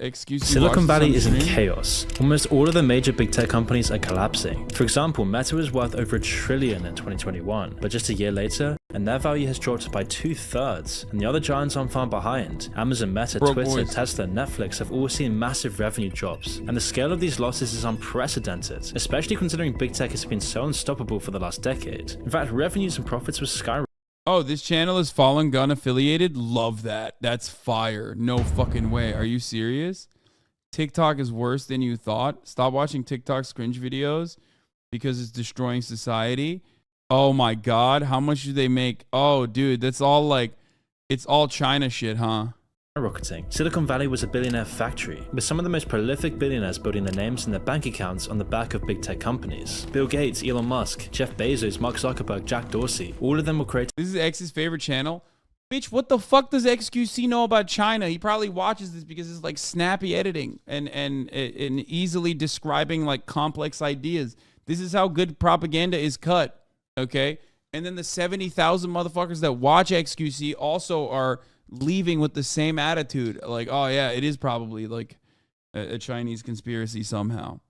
excuse. Silicon Valley is in chaos. Almost all of the major big tech companies are collapsing. For example, Meta was worth over $1 trillion in 2021, but just a year later, and their value has dropped by 2/3, and the other giants aren't far behind. Amazon, Meta, Twitter, Tesla, Netflix have all seen massive revenue drops, and the scale of these losses is unprecedented, especially considering big tech has been so unstoppable for the last decade. In fact, revenues and profits were skyrocketing. Oh, this channel is Fallen Gun affiliated? Love that. That's fire. No fucking way. Are you serious? TikTok is worse than you thought. Stop watching TikTok's cringe videos because it's destroying society. Oh my God. How much do they make? Oh, dude, that's all like, it's all China shit, huh? Rocketing. Silicon Valley was a billionaire factory, with some of the most prolific billionaires building their names and their bank accounts on the back of big tech companies. Bill Gates, Elon Musk, Jeff Bezos, Mark Zuckerberg, Jack Dorsey, all of them were created. This is X's favorite channel. Bitch, what the fuck does XQC know about China? He probably watches this because it's like snappy editing and easily describing like complex ideas. This is how good propaganda is cut, okay? And then the 70,000 motherfuckers that watch XQC also are leaving with the same attitude, like, oh yeah, it is probably like a Chinese conspiracy somehow.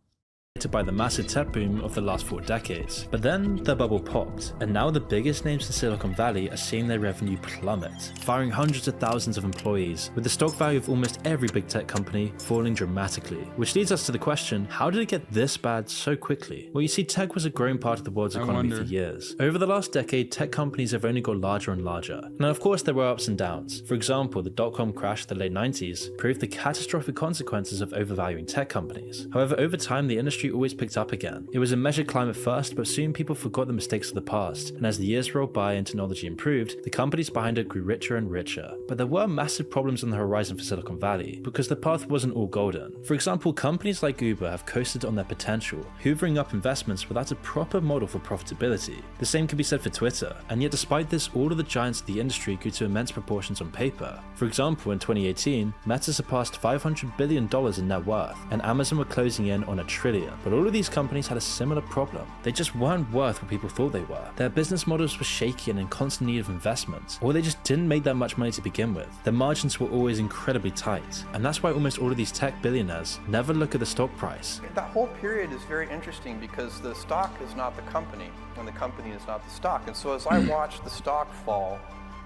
By the massive tech boom of the last 4 decades. But then the bubble popped, and now the biggest names in Silicon Valley are seeing their revenue plummet, firing hundreds of thousands of employees, with the stock value of almost every big tech company falling dramatically. Which leads us to the question, how did it get this bad so quickly? Well, you see, tech was a growing part of the world's economy for years. Over the last decade, tech companies have only got larger and larger. Now, of course, there were ups and downs. For example, the dot-com crash of the late 90s proved the catastrophic consequences of overvaluing tech companies. However, over time, the industry always picked up again. It was a measured climb at first, but soon people forgot the mistakes of the past, and as the years rolled by and technology improved, the companies behind it grew richer and richer. But there were massive problems on the horizon for Silicon Valley, because the path wasn't all golden. For example, companies like Uber have coasted on their potential, hoovering up investments without a proper model for profitability. The same can be said for Twitter, and yet despite this, all of the giants of the industry grew to immense proportions on paper. For example, in 2018, Meta surpassed $500 billion in net worth, and Amazon were closing in on $1 trillion. But all of these companies had a similar problem. They just weren't worth what people thought they were. Their business models were shaky and in constant need of investment, or they just didn't make that much money to begin with. Their margins were always incredibly tight, and that's why almost all of these tech billionaires never look at the stock price. That whole period is very interesting because the stock is not the company, and the company is not the stock. And so as I watched the stock fall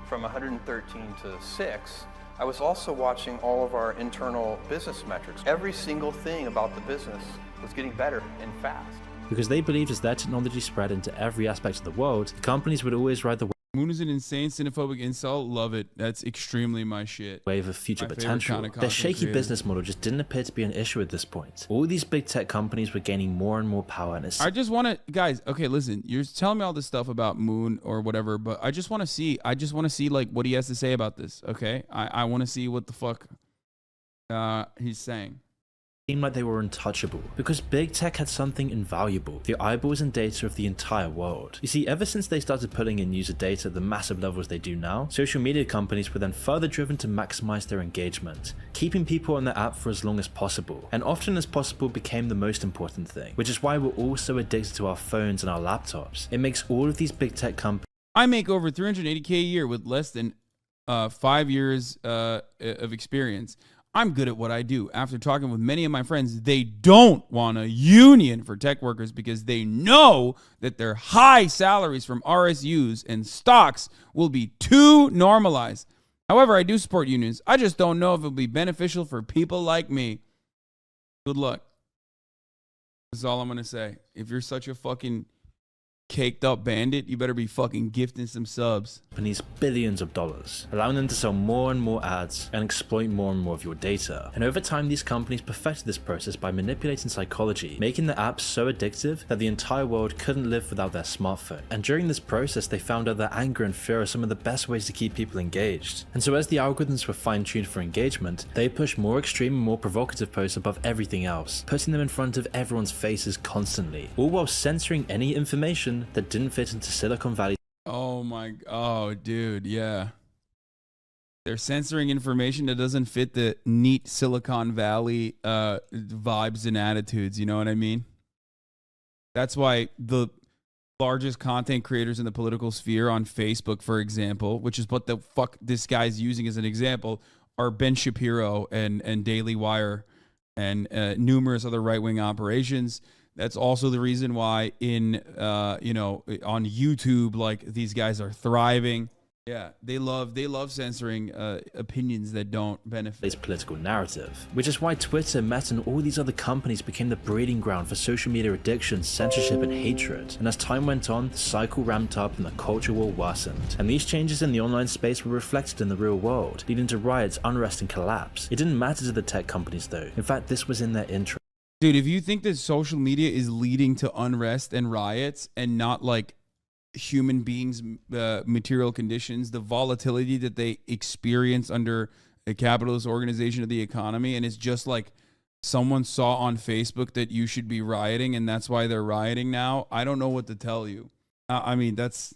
from 113 to 6, I was also watching all of our internal business metrics. Every single thing about the business was getting better and fast. Because they believed as their technology spread into every aspect of the world, the companies would always ride the Moon is an insane xenophobic insult. Love it. That's extremely my shit. wave of future potential. Their shaky business model just didn't appear to be an issue at this point. All these big tech companies were gaining more and more power, and I just want to, guys, okay, listen, you're telling me all this stuff about Moon or whatever, but I just want to see like what he has to say about this, okay? I want to see what the fuck he's saying. Seemed like they were untouchable, because big tech had something invaluable, the eyeballs and data of the entire world. You see, ever since they started pulling in user data at the massive levels they do now, social media companies were then further driven to maximize their engagement, keeping people on the app for as long as possible, and often as possible became the most important thing, which is why we're all so addicted to our phones and our laptops. It makes all of these big tech companies. I make over $380K a year with less than 5 years of experience. I'm good at what I do. After talking with many of my friends, they don't want a union for tech workers because they know that their high salaries from RSUs and stocks will be too normalized. However, I do support unions. I just don't know if it'll be beneficial for people like me. Good luck. That's all I'm going to say. If you're such a fucking caked up bandit, you better be fucking gifting some subs. Companies billions of dollars, allowing them to sell more and more ads and exploit more and more of your data. And over time, these companies perfected this process by manipulating psychology, making the apps so addictive that the entire world couldn't live without their smartphone. And during this process, they found out that anger and fear are some of the best ways to keep people engaged. And so as the algorithms were fine-tuned for engagement, they pushed more extreme and more provocative posts above everything else, putting them in front of everyone's faces constantly, all while censoring any information that didn't fit into Silicon Valley. Oh dude, yeah. They're censoring information that doesn't fit the neat Silicon Valley vibes and attitudes, you know what I mean? That's why the largest content creators in the political sphere on Facebook, for example, which is what the fuck this guy's using as an example, are Ben Shapiro and Daily Wire and numerous other right-wing operations. That's also the reason why on YouTube, like, these guys are thriving. Yeah, they love censoring opinions that don't benefit its political narrative, which is why Twitter, Meta, and all these other companies became the breeding ground for social media addiction, censorship, and hatred. And as time went on, the cycle ramped up and the culture war worsened. And these changes in the online space were reflected in the real world, leading to riots, unrest, and collapse. It didn't matter to the tech companies though. In fact, this was in their interest. Dude, if you think that social media is leading to unrest and riots and not like human beings' material conditions, the volatility that they experience under a capitalist organization of the economy, and it's just like someone saw on Facebook that you should be rioting and that's why they're rioting now, I don't know what to tell you. I mean, that's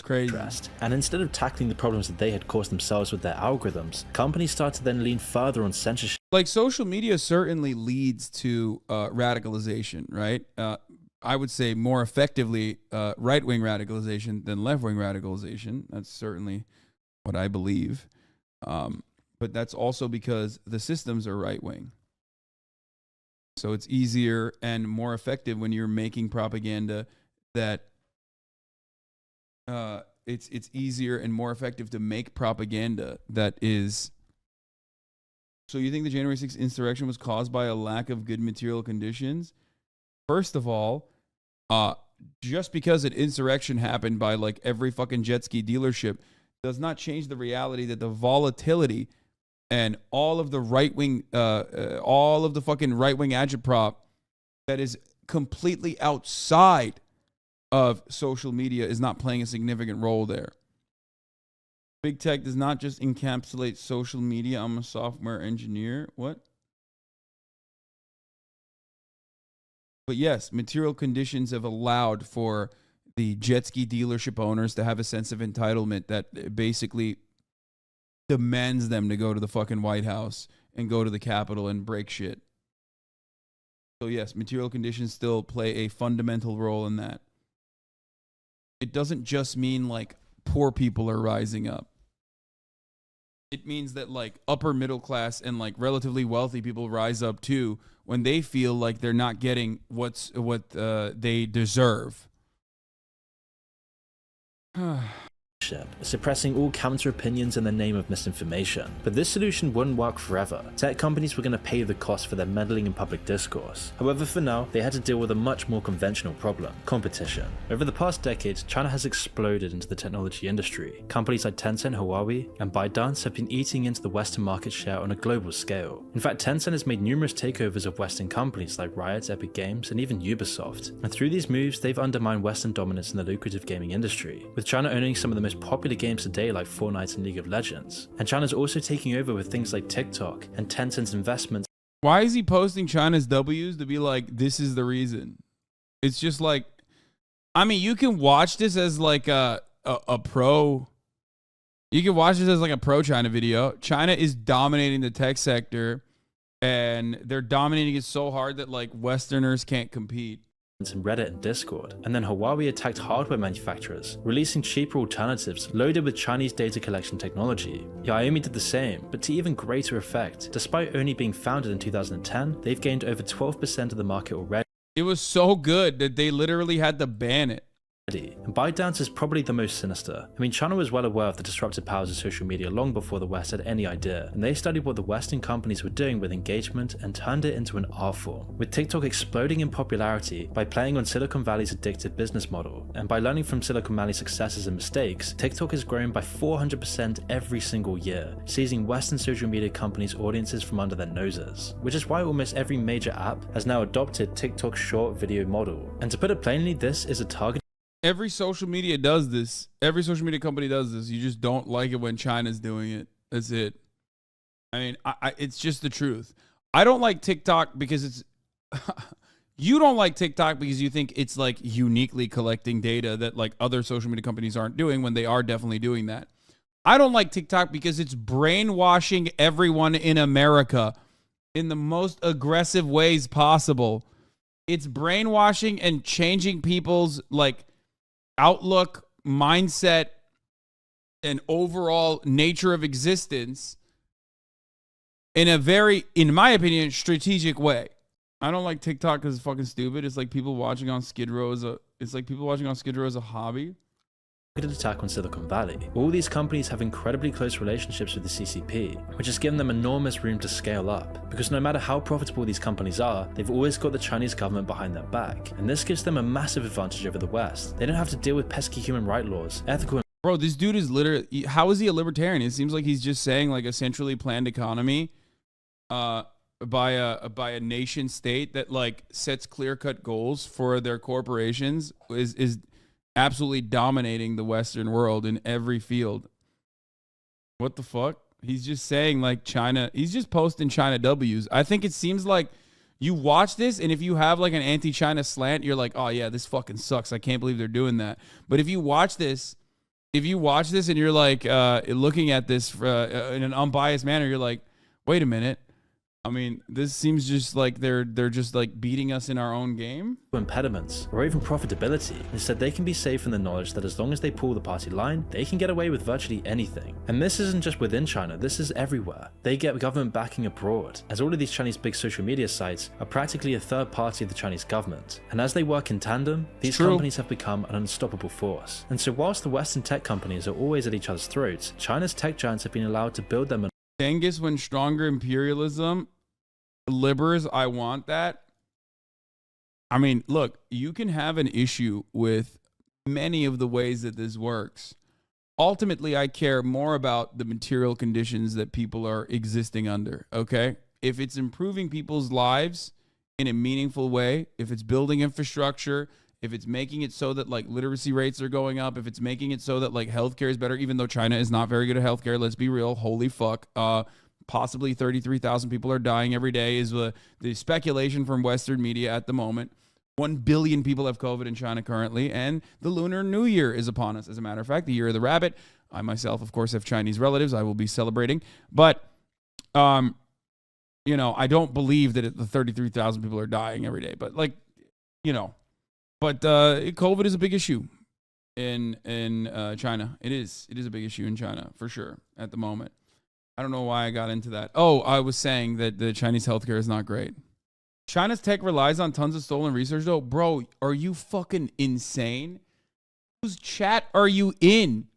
crazy. And instead of tackling the problems that they had caused themselves with their algorithms, companies started to then lean further on censorship. Like, social media certainly leads to radicalization, right? I would say more effectively right-wing radicalization than left-wing radicalization. That's certainly what I believe. But that's also because the systems are right-wing. So it's easier and more effective when you're making propaganda that it's easier and more effective to make propaganda that is. So you think the January 6th insurrection was caused by a lack of good material conditions? First of all, just because an insurrection happened by like every fucking jet ski dealership does not change the reality that the volatility and all of the right-wing, all of the fucking right-wing agitprop that is completely outside of social media is not playing a significant role there. Big tech does not just encapsulate social media. I'm a software engineer. What? But yes, material conditions have allowed for the jet ski dealership owners to have a sense of entitlement that basically demands them to go to the fucking White House and go to the Capitol and break shit. So yes, material conditions still play a fundamental role in that. It doesn't just mean like poor people are rising up. It means that like upper middle class and like relatively wealthy people rise up too when they feel like they're not getting what they deserve. Suppressing all counter opinions in the name of misinformation. But this solution wouldn't work forever. Tech companies were going to pay the cost for their meddling in public discourse. However, for now, they had to deal with a much more conventional problem: competition. Over the past decades, China has exploded into the technology industry. Companies like Tencent, Huawei, and ByteDance have been eating into the Western market share on a global scale. In fact, Tencent has made numerous takeovers of Western companies like Riot, Epic Games, and even Ubisoft. And through these moves, they've undermined Western dominance in the lucrative gaming industry, with China owning some of the most popular games today like Fortnite and League of Legends. And China's also taking over with things like TikTok and Tencent's investments. Why is he posting China's W's to be like, this is the reason? It's just like, I mean, you can watch this as like a pro. You can watch this as like a pro China video. China is dominating the tech sector and they're dominating it so hard that like Westerners can't compete. And Reddit and Discord. And then Huawei attacked hardware manufacturers, releasing cheaper alternatives loaded with Chinese data collection technology. Xiaomi did the same, but to even greater effect. Despite only being founded in 2010, they've gained over 12% of the market already. It was so good that they literally had to ban it. And ByteDance is probably the most sinister. I mean, China was well aware of the disruptive powers of social media long before the West had any idea, and they studied what the Western companies were doing with engagement and turned it into an art form, with TikTok exploding in popularity by playing on Silicon Valley's addictive business model. And by learning from Silicon Valley's successes and mistakes, TikTok has grown by 400% every single year, seizing Western social media companies' audiences from under their noses, which is why almost every major app has now adopted TikTok's short video model. And to put it plainly, this is a target. Every social media does this. Every social media company does this. You just don't like it when China's doing it. That's it. I mean, it's just the truth. I don't like TikTok because it's... You don't like TikTok because you think it's like uniquely collecting data that like other social media companies aren't doing when they are definitely doing that. I don't like TikTok because it's brainwashing everyone in America in the most aggressive ways possible. It's brainwashing and changing people's like outlook, mindset, and overall nature of existence in a very, in my opinion, strategic way. I don't like TikTok because it's fucking stupid. It's like people watching on Skid Row as a hobby. Targeted attack on Silicon Valley. All these companies have incredibly close relationships with the CCP, which has given them enormous room to scale up, because no matter how profitable these companies are, they've always got the Chinese government behind their back, and this gives them a massive advantage over the West. They don't have to deal with pesky human rights laws, ethical. Bro, this dude is literally, how is he a libertarian? It seems like he's just saying like a centrally planned economy by a nation state that like sets clear-cut goals for their corporations is absolutely dominating the Western world in every field. What the fuck? He's just saying like China, he's just posting China W's. I think it seems like you watch this, and if you have like an anti-China slant, you're like, oh yeah, this fucking sucks. I can't believe they're doing that. But if you watch this and you're like looking at this in an unbiased manner, you're like, wait a minute. I mean, this seems just like they're just like beating us in our own game. Impediments or even profitability. Instead, they can be safe in the knowledge that as long as they pull the party line, they can get away with virtually anything. And this isn't just within China, this is everywhere. They get government backing abroad, as all of these Chinese big social media sites are practically a third party of the Chinese government. And as they work in tandem, these companies have become an unstoppable force. And so whilst the Western tech companies are always at each other's throats, China's tech giants have been allowed to build them. Genghis when stronger imperialism, Libers, I want that. I mean, look, you can have an issue with many of the ways that this works. Ultimately, I care more about the material conditions that people are existing under, okay? If it's improving people's lives in a meaningful way, if it's building infrastructure, if it's making it so that like literacy rates are going up, if it's making it so that like healthcare is better, even though China is not very good at healthcare, let's be real, holy fuck. Possibly 33,000 people are dying every day is the speculation from Western media at the moment. 1 billion people have COVID in China currently, and the Lunar New Year is upon us. As a matter of fact, the Year of the Rabbit. I myself, of course, have Chinese relatives. I will be celebrating. But, I don't believe that the 33,000 people are dying every day. But, COVID is a big issue in China. It is a big issue in China, for sure, at the moment. I don't know why I got into that. Oh, I was saying that the Chinese healthcare is not great. China's tech relies on tons of stolen research, though. Bro, are you fucking insane? Whose chat are you in?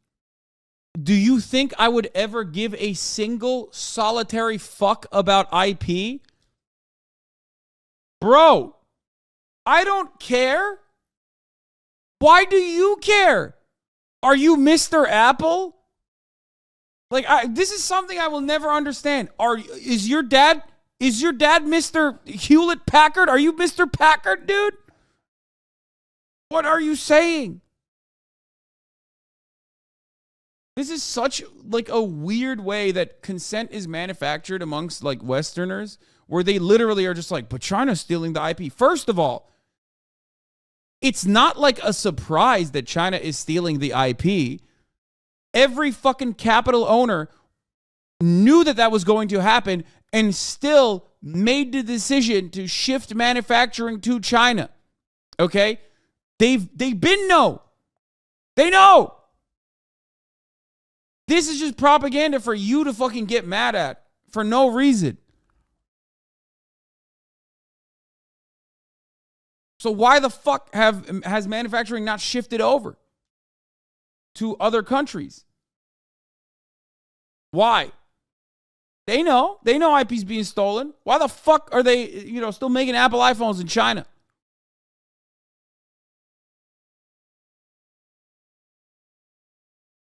Do you think I would ever give a single solitary fuck about IP? Bro, I don't care. Why do you care? Are you Mr. Apple? Like, this is something I will never understand. Is your dad Mr. Hewlett Packard? Are you Mr. Packard, dude? What are you saying? This is such like a weird way that consent is manufactured amongst like Westerners, where they literally are just like, but China's stealing the IP. First of all, it's not like a surprise that China is stealing the IP. Every fucking capital owner knew that was going to happen and still made the decision to shift manufacturing to China. Okay? They've been know. They know. This is just propaganda for you to fucking get mad at for no reason. So why the fuck has manufacturing not shifted over to other countries? Why? They know IP's being stolen. Why the fuck are they, still making Apple iPhones in China?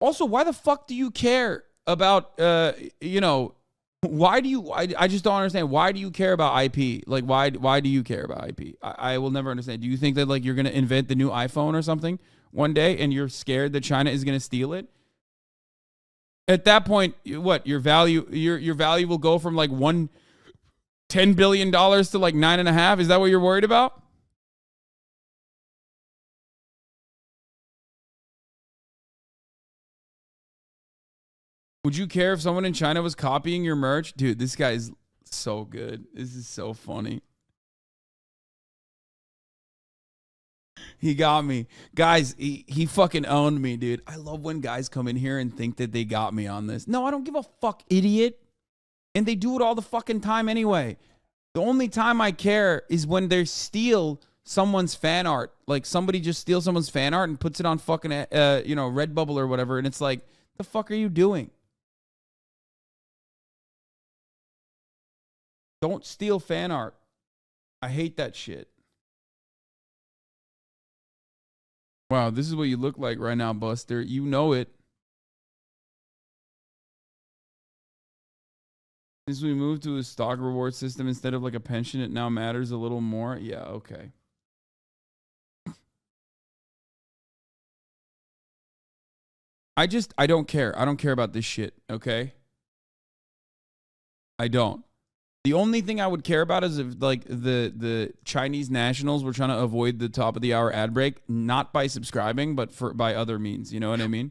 Also, why the fuck do you care about, why do you, I just don't understand. Why do you care about IP? Like, why do you care about IP? I will never understand. Do you think that, like, you're going to invent the new iPhone or something one day and you're scared that China is going to steal it? At that point, what, your value will go from like $10 billion to like $9.5 billion? Is that what you're worried about? Would you care if someone in China was copying your merch? Dude, this guy is so good. This is so funny. He got me. Guys, he fucking owned me, dude. I love when guys come in here and think that they got me on this. No, I don't give a fuck, idiot. And they do it all the fucking time anyway. The only time I care is when they steal someone's fan art. Like somebody just steals someone's fan art and puts it on fucking, Redbubble or whatever. And it's like, the fuck are you doing? Don't steal fan art. I hate that shit. Wow, this is what you look like right now, Buster. You know it. Since we moved to a stock reward system instead of like a pension, it now matters a little more. Yeah, okay. I don't care. I don't care about this shit, okay? I don't. The only thing I would care about is if like the Chinese nationals were trying to avoid the top of the hour ad break, not by subscribing, but by other means. You know what I mean?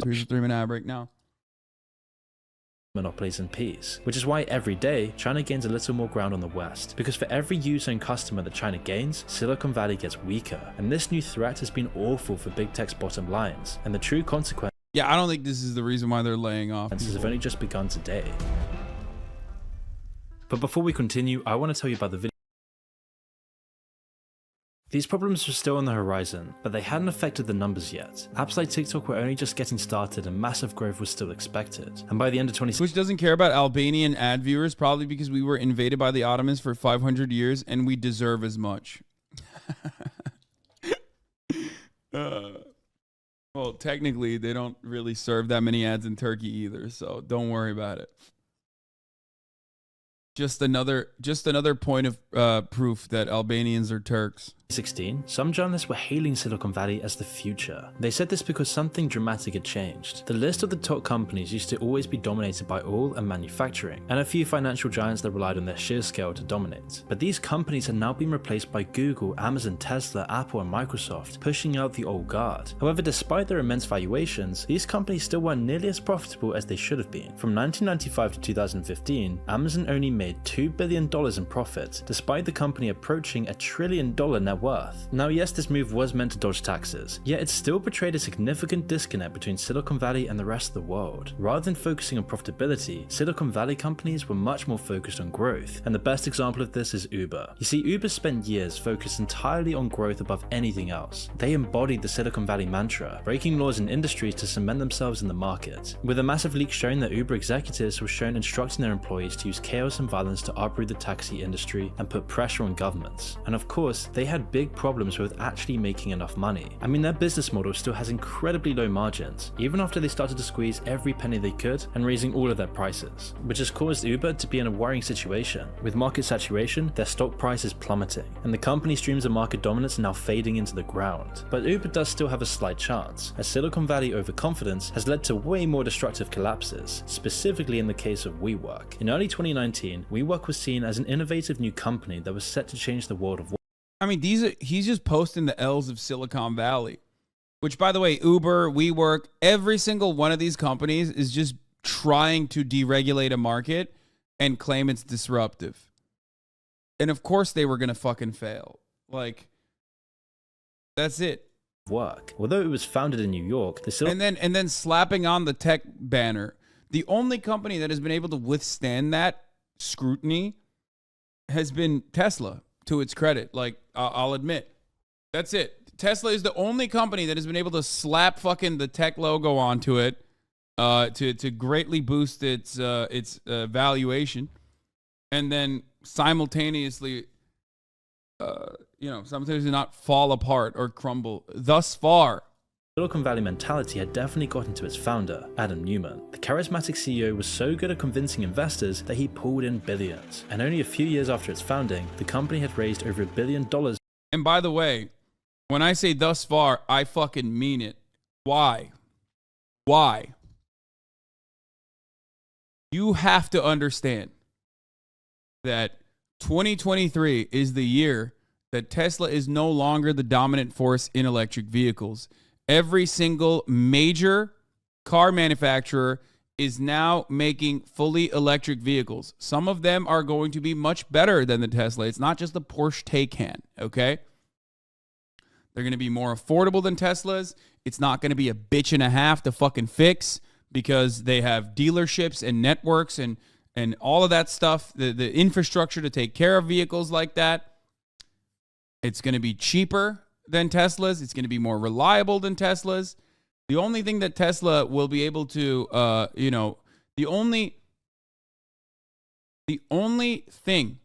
Here's a 3-minute ad break now. Monopolies and peace, which is why every day China gains a little more ground on the West, because for every user and customer that China gains, Silicon Valley gets weaker, and this new threat has been awful for big tech's bottom lines, and the true consequences I don't think this is the reason why they're laying off people. have only just begun today. But before we continue, I want to tell you about the video. These problems were still on the horizon, but they hadn't affected the numbers yet. Apps like TikTok were only just getting started and massive growth was still expected. And by the end of 2016, Which doesn't care about Albanian ad viewers, probably because we were invaded by the Ottomans for 500 years and we deserve as much. Well, technically, they don't really serve that many ads in Turkey either, so don't worry about it. Just another point of proof that Albanians are Turks. 2016, some journalists were hailing Silicon Valley as the future. They said this because something dramatic had changed. The list of the top companies used to always be dominated by oil and manufacturing, and a few financial giants that relied on their sheer scale to dominate. But these companies had now been replaced by Google, Amazon, Tesla, Apple, and Microsoft, pushing out the old guard. However, despite their immense valuations, these companies still weren't nearly as profitable as they should have been. From 1995 to 2015, Amazon only made $2 billion in profit, despite the company approaching $1 trillion net worth. Now yes, this move was meant to dodge taxes, yet it still portrayed a significant disconnect between Silicon Valley and the rest of the world. Rather than focusing on profitability, Silicon Valley companies were much more focused on growth, and the best example of this is Uber. You see, Uber spent years focused entirely on growth above anything else. They embodied the Silicon Valley mantra, breaking laws in industries to cement themselves in the market. With a massive leak showing that Uber executives were shown instructing their employees to use chaos and violence to uproot the taxi industry and put pressure on governments. And of course, they had big problems with actually making enough money. I mean, their business model still has incredibly low margins, even after they started to squeeze every penny they could and raising all of their prices, which has caused Uber to be in a worrying situation. With market saturation, their stock price is plummeting, and the company's dreams of market dominance are now fading into the ground. But Uber does still have a slight chance, as Silicon Valley overconfidence has led to way more destructive collapses, specifically in the case of WeWork. In early 2019, WeWork was seen as an innovative new company that was set to change the world of work. I mean, he's just posting the L's of Silicon Valley, which, by the way, Uber, WeWork, every single one of these companies is just trying to deregulate a market and claim it's disruptive. And of course they were going to fucking fail. Like, that's it. Work. Although it was founded in New York, and then slapping on the tech banner. The only company that has been able to withstand that scrutiny has been Tesla, to its credit. Like, I'll admit, that's it. Tesla is the only company that has been able to slap fucking the tech logo onto it to greatly boost its valuation, and then simultaneously sometimes not fall apart or crumble. Thus far, Silicon Valley mentality had definitely gotten to its founder, Adam Neumann. The charismatic CEO was so good at convincing investors that he pulled in billions. And only a few years after its founding, the company had raised over $1 billion. And by the way, when I say thus far, I fucking mean it. Why? Why? You have to understand that 2023 is the year that Tesla is no longer the dominant force in electric vehicles. Every single major car manufacturer is now making fully electric vehicles. Some of them are going to be much better than the Tesla. It's not just the Porsche Taycan, okay? They're going to be more affordable than Teslas, It's not going to be a bitch and a half to fucking fix because they have dealerships and networks and all of that stuff, the infrastructure to take care of vehicles like that. It's going to be cheaper than Tesla's. It's going to be more reliable than Tesla's. The only thing that Tesla will be able to, the only thing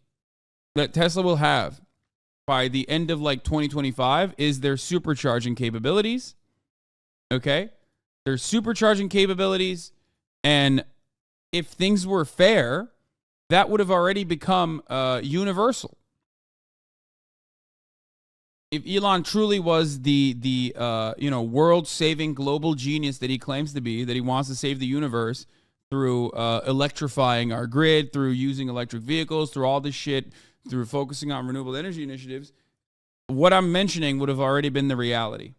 that Tesla will have by the end of like 2025 is their supercharging capabilities. Okay? Their supercharging capabilities. And if things were fair, that would have already become universal. If Elon truly was the world-saving global genius that he claims to be, that he wants to save the universe through electrifying our grid, through using electric vehicles, through all this shit, through focusing on renewable energy initiatives, what I'm mentioning would have already been the reality.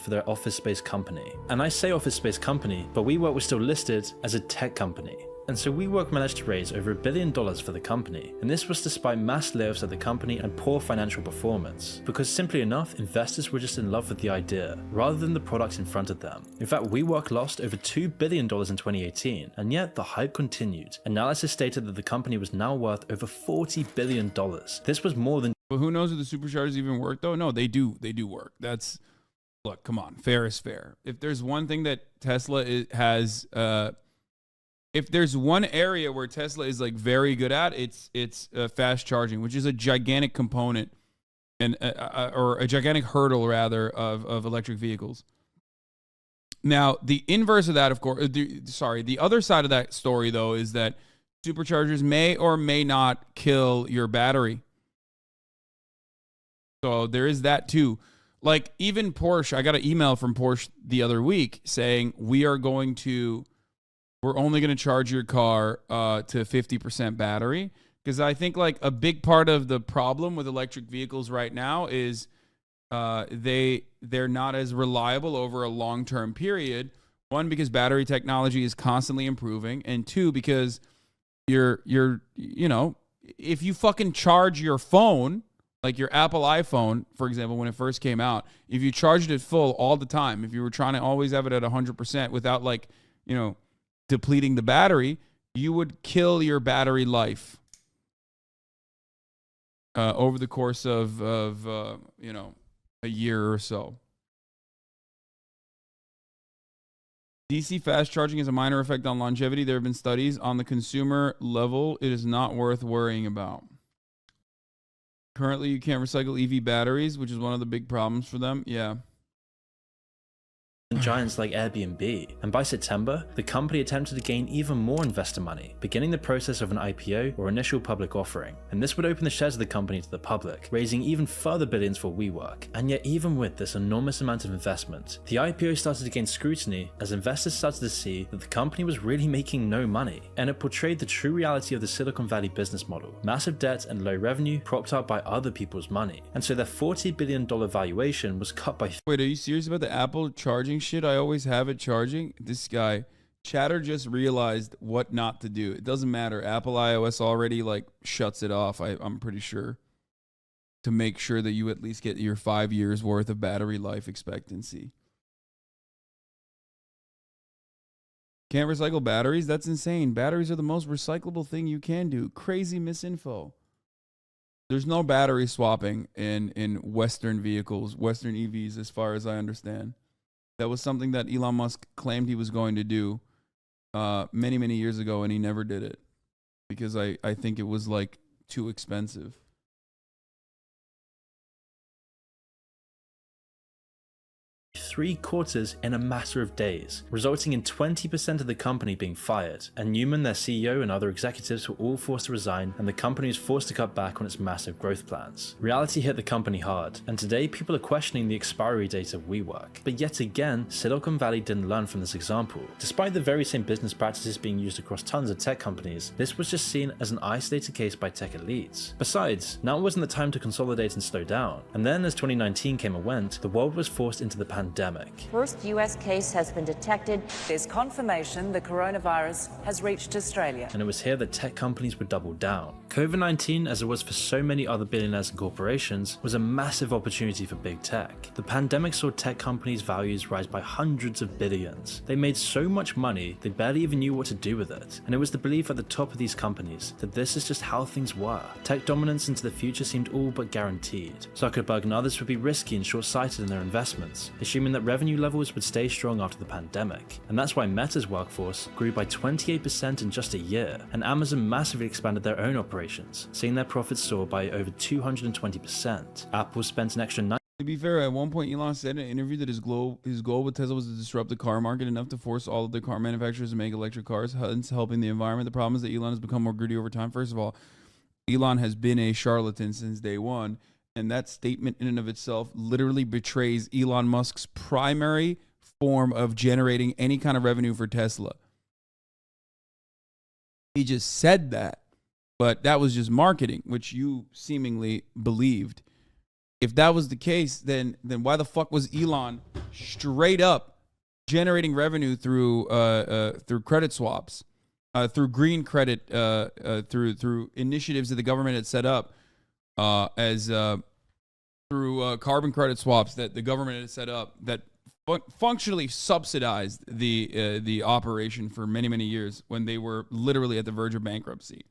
For their office space company. And I say office space company, but WeWork was still listed as a tech company. And so WeWork managed to raise over $1 billion for the company. And this was despite mass layoffs at the company and poor financial performance. Because simply enough, investors were just in love with the idea, rather than the product in front of them. In fact, WeWork lost over $2 billion in 2018, and yet the hype continued. Analysis stated that the company was now worth over $40 billion. This was more than... But who knows if the superchargers even work though? No, they do work. Look, come on, fair is fair. If there's one thing that Tesla has... if there's one area where Tesla is like very good at, it's fast charging, which is a gigantic component and or a gigantic hurdle rather of electric vehicles. Now, the inverse of that, of course, the other side of that story though is that superchargers may or may not kill your battery. So there is that too. Like even Porsche, I got an email from Porsche the other week saying we're only going to charge your car to 50% battery. Because I think like a big part of the problem with electric vehicles right now is they're not as reliable over a long-term period. One, because battery technology is constantly improving. And two, because if you fucking charge your phone, like your Apple iPhone, for example, when it first came out, if you charged it full all the time, if you were trying to always have it at 100% without depleting the battery, you would kill your battery life over the course of a year or so. DC fast charging has a minor effect on longevity. There have been studies on the consumer level. It is not worth worrying about. Currently, you can't recycle EV batteries, which is one of the big problems for them. Yeah. Giants like Airbnb, and by September, the company attempted to gain even more investor money, beginning the process of an IPO or initial public offering, and this would open the shares of the company to the public, raising even further billions for WeWork. And yet even with this enormous amount of investment, the IPO started to gain scrutiny as investors started to see that the company was really making no money, and it portrayed the true reality of the Silicon Valley business model: massive debt and low revenue propped up by other people's money. And so their $40 billion valuation was cut by... Wait, are you serious about the Apple charging shit? I always have it charging. This guy, Chatter, just realized what not to do. It doesn't matter. Apple iOS already shuts it off, I'm pretty sure, to make sure that you at least get your 5 years worth of battery life expectancy. Can't recycle batteries? That's insane. Batteries are the most recyclable thing you can do. Crazy misinfo. There's no battery swapping in Western vehicles, Western EVs, as far as I understand. That was something that Elon Musk claimed he was going to do many, many years ago, and he never did it because I think it was too expensive. 3/4 in a matter of days, resulting in 20% of the company being fired, and Newman, their CEO, and other executives were all forced to resign, and the company was forced to cut back on its massive growth plans. Reality hit the company hard, and today people are questioning the expiry date of WeWork. But yet again, Silicon Valley didn't learn from this example. Despite the very same business practices being used across tons of tech companies, this was just seen as an isolated case by tech elites. Besides, now wasn't the time to consolidate and slow down. And then as 2019 came and went, the world was forced into the pandemic. pandemic. First US case has been detected. There's confirmation the coronavirus has reached Australia. And it was here that tech companies would double down. COVID-19, as it was for so many other billionaires and corporations, was a massive opportunity for big tech. The pandemic saw tech companies' values rise by hundreds of billions. They made so much money, they barely even knew what to do with it. And it was the belief at the top of these companies that this is just how things were. Tech dominance into the future seemed all but guaranteed. Zuckerberg and others would be risky and short-sighted in their investments, assuming that revenue levels would stay strong after the pandemic. And that's why Meta's workforce grew by 28% in just a year, and Amazon massively expanded their own operations, seeing their profits soar by over 220%. Apple spent an extra To be fair, at one point Elon said in an interview that his goal with Tesla was to disrupt the car market enough to force all of the car manufacturers to make electric cars, hence helping the environment. The problem is that Elon has become more greedy over time. First of all, Elon has been a charlatan since day one, and that statement in and of itself literally betrays Elon Musk's primary form of generating any kind of revenue for Tesla. He just said that, but that was just marketing, which you seemingly believed. If that was the case, then why the fuck was Elon straight up generating revenue through credit swaps, through green credit, through initiatives that the government had set up, through carbon credit swaps that the government had set up that functionally subsidized the operation for many years when they were literally at the verge of bankruptcy.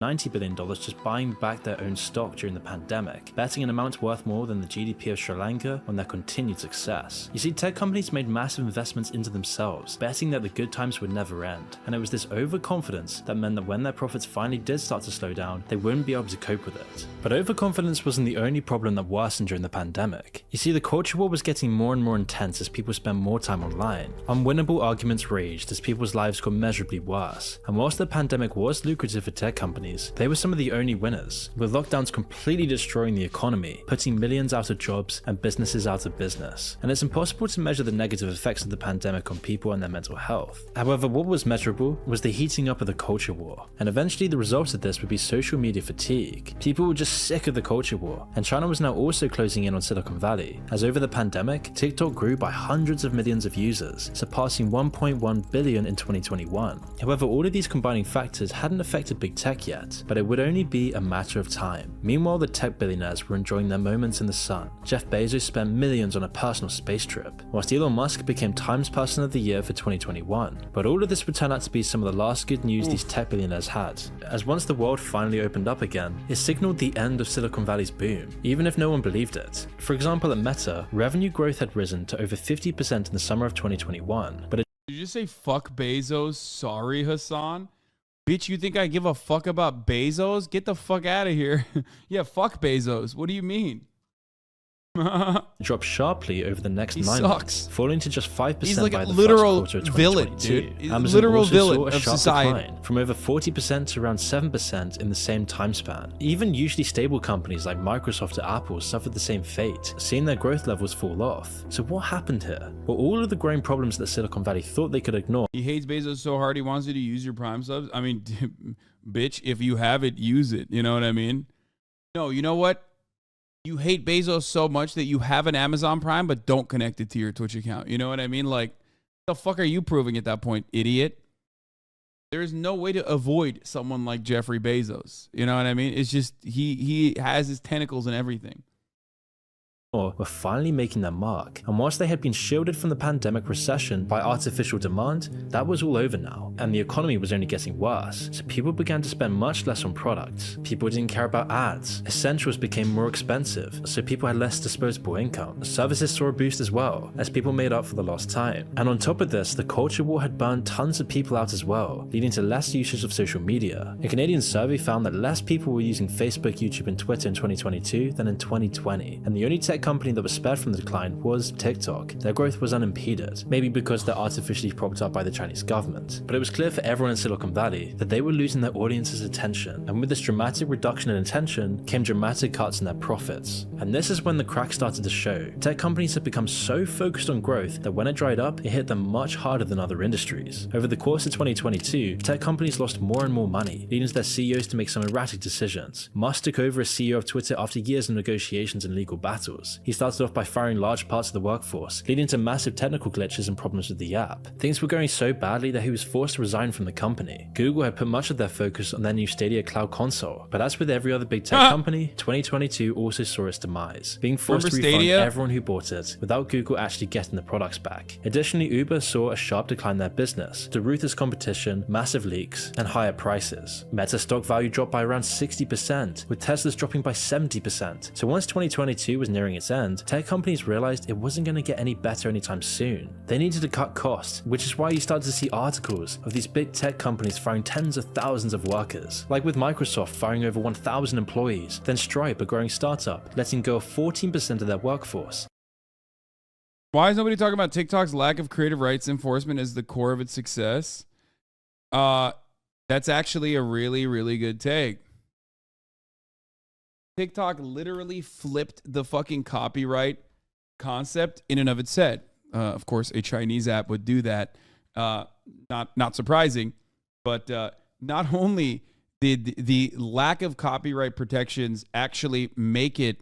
$90 billion just buying back their own stock during the pandemic, betting an amount worth more than the GDP of Sri Lanka on their continued success. You see, tech companies made massive investments into themselves, betting that the good times would never end, and it was this overconfidence that meant that when their profits finally did start to slow down, they wouldn't be able to cope with it. But overconfidence wasn't the only problem that worsened during the pandemic. You see, the culture war was getting more and more intense as people spent more time online. Unwinnable arguments raged as people's lives got measurably worse, and whilst the pandemic was lucrative for tech companies, they were some of the only winners, with lockdowns completely destroying the economy, putting millions out of jobs and businesses out of business. And it's impossible to measure the negative effects of the pandemic on people and their mental health. However, what was measurable was the heating up of the culture war, and eventually the result of this would be social media fatigue. People were just sick of the culture war, and China was now also closing in on Silicon Valley, as over the pandemic, TikTok grew by hundreds of millions of users, surpassing 1.1 billion in 2021. However, all of these combining factors hadn't affected big tech yet, but it would only be a matter of time. Meanwhile, the tech billionaires were enjoying their moments in the sun. Jeff Bezos spent millions on a personal space trip, whilst Elon Musk became Times Person of the Year for 2021. But all of this would turn out to be some of the last good news these tech billionaires had, as once the world finally opened up again, it signaled the end of Silicon Valley's boom, even if no one believed it. For example, at Meta, revenue growth had risen to over 50% in the summer of 2021, but Did you just say fuck Bezos? Sorry, Hassan. Bitch, you think I give a fuck about Bezos? Get the fuck out of here. Yeah, fuck Bezos. What do you mean? dropped sharply over the next 9 sucks. months, falling to just 5% He's like by a the literal first quarter of villain, 2022. dude. Amazon Literal also villain saw a of sharp society. decline, from over 40% to around 7% in the same time span. Even usually stable companies like Microsoft or Apple suffered the same fate, seeing their growth levels fall off. So what happened here? Well, all of the growing problems that Silicon Valley thought they could ignore. He hates Bezos so hard he wants you to use your Prime subs. I mean, bitch, if you have it, use it. You know what I mean? No, you know what? You hate Bezos so much that you have an Amazon Prime, but don't connect it to your Twitch account. You know what I mean? Like, the fuck are you proving at that point, idiot? There is no way to avoid someone like Jeffrey Bezos. You know what I mean? It's just he has his tentacles in everything. Were finally making their mark, and whilst they had been shielded from the pandemic recession by artificial demand, that was all over now, and the economy was only getting worse, so people began to spend much less on products. People didn't care about ads. Essentials became more expensive, so people had less disposable income. Services saw a boost as well, as people made up for the lost time. And on top of this, the culture war had burned tons of people out as well, leading to less usage of social media. A Canadian survey found that less people were using Facebook, YouTube, and Twitter in 2022 than in 2020, and the only tech company that was spared from the decline was TikTok. Their growth was unimpeded, maybe because they're artificially propped up by the Chinese government. But it was clear for everyone in Silicon Valley that they were losing their audience's attention, and with this dramatic reduction in attention came dramatic cuts in their profits. And this is when the crack started to show. Tech companies had become so focused on growth that when it dried up, it hit them much harder than other industries. Over the course of 2022, tech companies lost more and more money, leading to their CEOs to make some erratic decisions. Musk took over as CEO of Twitter after years of negotiations and legal battles, individuals. He started off by firing large parts of the workforce, leading to massive technical glitches and problems with the app. Things were going so badly that he was forced to resign from the company. Google had put much of their focus on their new Stadia cloud console, but as with every other big tech company, 2022 also saw its demise, being forced to refund everyone who bought it without Google actually getting the products back. Additionally, Uber saw a sharp decline in their business due to ruthless competition, massive leaks, and higher prices. Meta stock value dropped by around 60%, with Tesla's dropping by 70%. So once 2022 was nearing its end, tech companies realized it wasn't going to get any better anytime soon. They needed to cut costs, which is why you started to see articles of these big tech companies firing tens of thousands of workers, like with Microsoft firing over 1,000 employees, then Stripe, a growing startup, letting go of 14% of their workforce. Why is nobody talking about TikTok's lack of creative rights enforcement as the core of its success? That's actually a really, really good take. TikTok literally flipped the fucking copyright concept in and of itself. Of course, a Chinese app would do that. Not surprising, but not only did the lack of copyright protections actually make the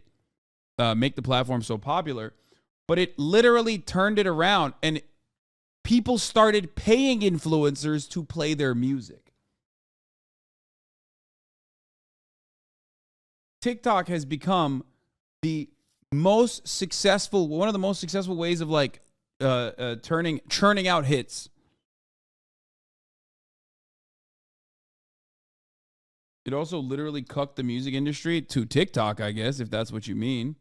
platform so popular, but it literally turned it around and people started paying influencers to play their music. TikTok has become one of the most successful ways of like churning out hits. It also literally cucked the music industry to TikTok, I guess, if that's what you mean.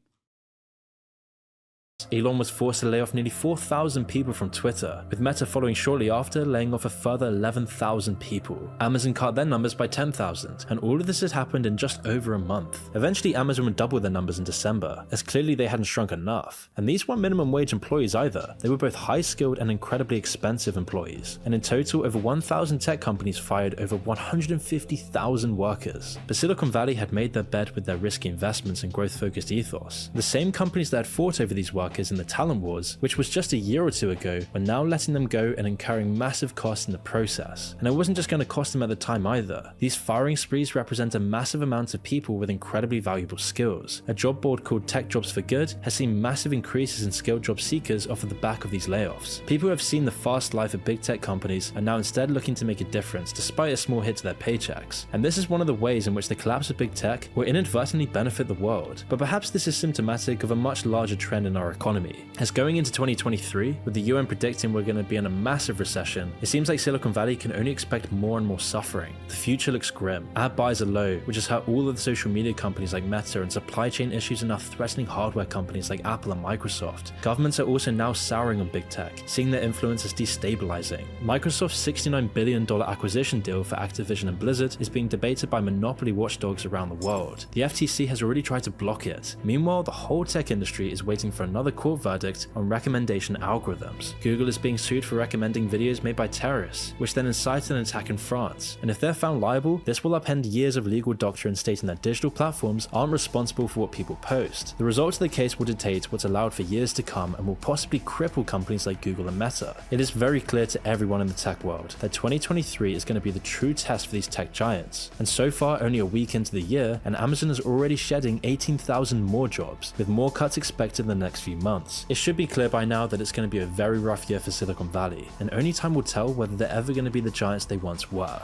Elon was forced to lay off nearly 4,000 people from Twitter, with Meta following shortly after, laying off a further 11,000 people. Amazon cut their numbers by 10,000, and all of this had happened in just over a month. Eventually, Amazon would double their numbers in December, as clearly they hadn't shrunk enough. And these weren't minimum wage employees either. They were both high-skilled and incredibly expensive employees. And in total, over 1,000 tech companies fired over 150,000 workers. But Silicon Valley had made their bed with their risky investments and growth-focused ethos. The same companies that had fought over these workers in the talent wars, which was just a year or two ago, were now letting them go and incurring massive costs in the process. And it wasn't just going to cost them at the time either. These firing sprees represent a massive amount of people with incredibly valuable skills. A job board called Tech Jobs for Good has seen massive increases in skilled job seekers off of the back of these layoffs. People who have seen the fast life of big tech companies are now instead looking to make a difference despite a small hit to their paychecks. And this is one of the ways in which the collapse of big tech will inadvertently benefit the world. But perhaps this is symptomatic of a much larger trend in our economy. As going into 2023, with the UN predicting we're going to be in a massive recession, it seems like Silicon Valley can only expect more and more suffering. The future looks grim. Ad buys are low, which has hurt all of the social media companies like Meta, and supply chain issues are now threatening hardware companies like Apple and Microsoft. Governments are also now souring on big tech, seeing their influence as destabilizing. Microsoft's $69 billion acquisition deal for Activision and Blizzard is being debated by monopoly watchdogs around the world. The FTC has already tried to block it. Meanwhile, the whole tech industry is waiting for another court verdict on recommendation algorithms. Google is being sued for recommending videos made by terrorists, which then incited an attack in France. And if they're found liable, this will upend years of legal doctrine stating that digital platforms aren't responsible for what people post. The results of the case will dictate what's allowed for years to come and will possibly cripple companies like Google and Meta. It is very clear to everyone in the tech world that 2023 is going to be the true test for these tech giants. And so far, only a week into the year, and Amazon is already shedding 18,000 more jobs, with more cuts expected in the next few months. It should be clear by now that it's going to be a very rough year for Silicon Valley, and only time will tell whether they're ever going to be the giants they once were.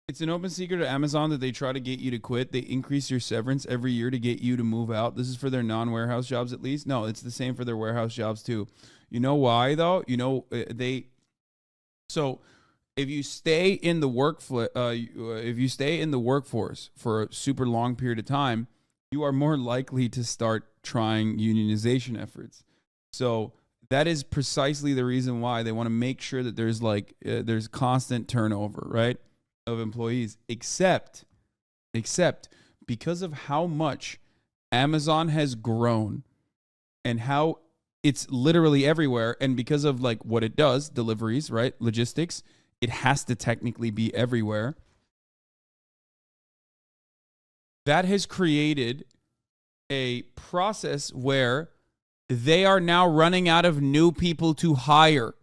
It's an open secret at Amazon that they try to get you to quit. They increase your severance every year to get you to move out. This is for their non-warehouse jobs at least. No, it's the same for their warehouse jobs too. You know why though? So if you stay in the workforce for a super long period of time, you are more likely to start trying unionization efforts. So that is precisely the reason why they want to make sure that there's constant turnover, right, of employees, except because of how much Amazon has grown and how it's literally everywhere, and because of like what it does, deliveries, right, logistics, it has to technically be everywhere. That has created a process where they are now running out of new people to hire.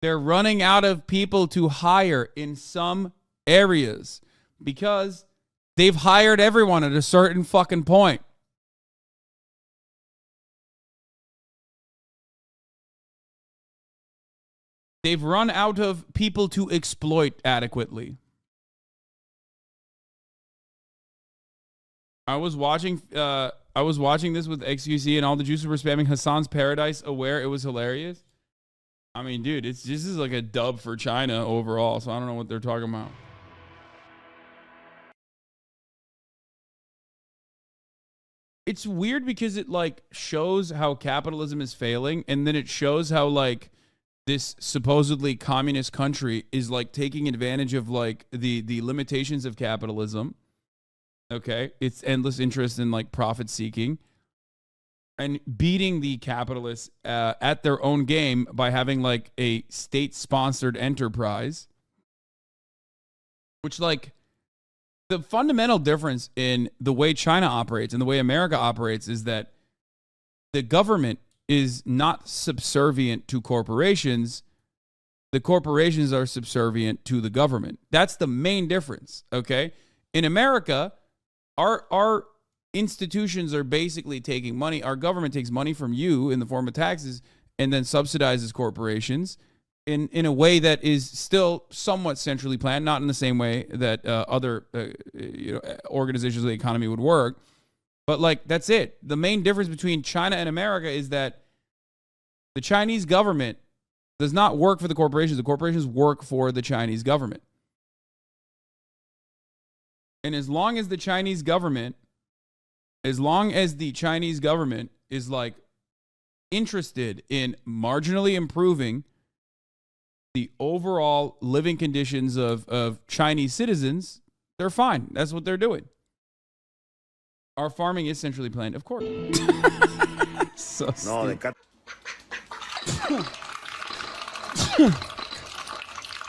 They're running out of people to hire in some areas because they've hired everyone at a certain fucking point. They've run out of people to exploit adequately. I was watching this with XQC, and all the juices were spamming Hassan's Paradise Aware. It was hilarious. I mean, dude, this is like a dub for China overall, so I don't know what they're talking about. It's weird because it like shows how capitalism is failing, and then it shows how like this supposedly communist country is like taking advantage of like the limitations of capitalism. Okay, it's endless interest in like profit seeking, and beating the capitalists at their own game by having like a state-sponsored enterprise, which like the fundamental difference in the way China operates and the way America operates is that the government is not subservient to corporations. The corporations are subservient to the government. That's the main difference, okay? In America, our institutions are basically taking money. Our government takes money from you in the form of taxes and then subsidizes corporations in a way that is still somewhat centrally planned, not in the same way that other organizations of the economy would work. But like, that's it. The main difference between China and America is that the Chinese government does not work for the corporations. The corporations work for the Chinese government. And as long as the Chinese government is like interested in marginally improving the overall living conditions of Chinese citizens, they're fine. That's what they're doing. Our farming is centrally planned, of course. So stupid.